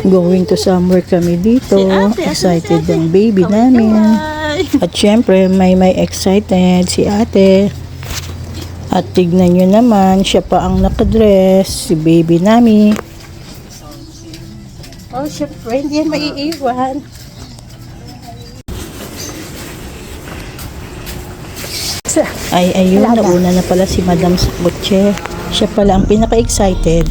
Going to somewhere kami dito. Excited ang baby namin. At syempre, may excited si ate. At tignan nyo naman, siya pa ang nakadress, si baby namin. Oh, syempre, hindi yan maiiwan. Ay, ayun, nauna na pala si Madam sa kotse. Siya pala ang pinaka-excited.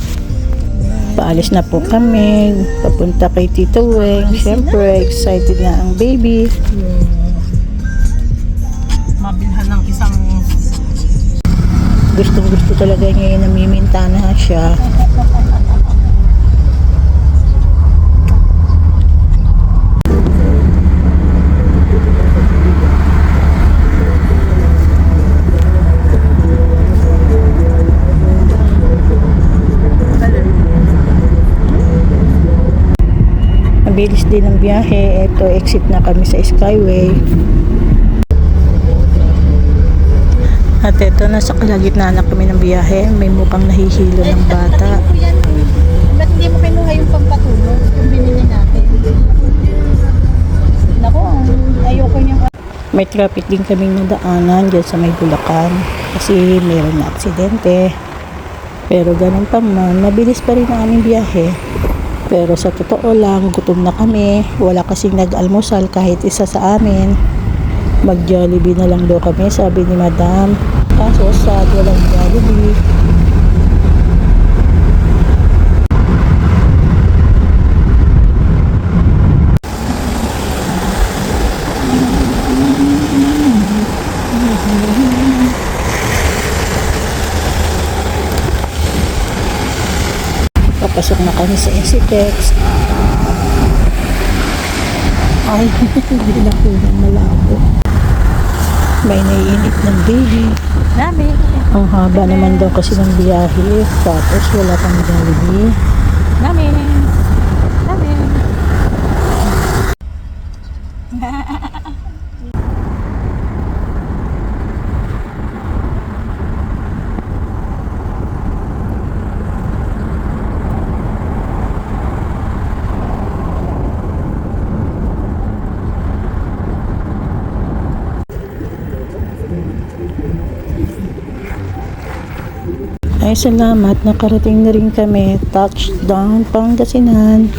Paalis na po kami, papunta kay Tito Weng. Siyempre, excited na ang baby. Mabilhan ng isang... Gustong-gusto talaga niya yung namimintana siya. Mabilis din ang biyahe. Ito, exit na kami sa Skyway. At ito, nasa kalagitnaan na kami ng biyahe. May mukhang nahihilo ng bata. Ba't hindi mo kinuha yung pampatulog? Yung binili natin? Naku, ayoko niyang... May traffic din kaming nadaanan dyan sa may Bulacan. Kasi mayroon na aksidente. Pero ganun pa man, mabilis pa rin ang aming biyahe. Pero sa totoo lang, gutom na kami. Wala kasing nag-almusal kahit isa sa amin. Mag-Jollibee na lang daw kami, sabi ni Madam. Kaso sad, walang Jollibee. Papasok na kami sa Incitex. Ay, hindi na po ng malabo. May naiinit ng baby. Dami. Ang haba naman daw kasi ng biyahe. Tapos wala kang Jollibee. Dami. Dami. Ay, salamat. Nakarating na rin kami. Touchdown, Pangasinan.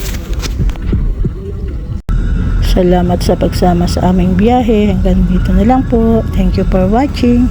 Salamat sa pagsama sa aming biyahe. Hanggang dito na lang po. Thank you for watching.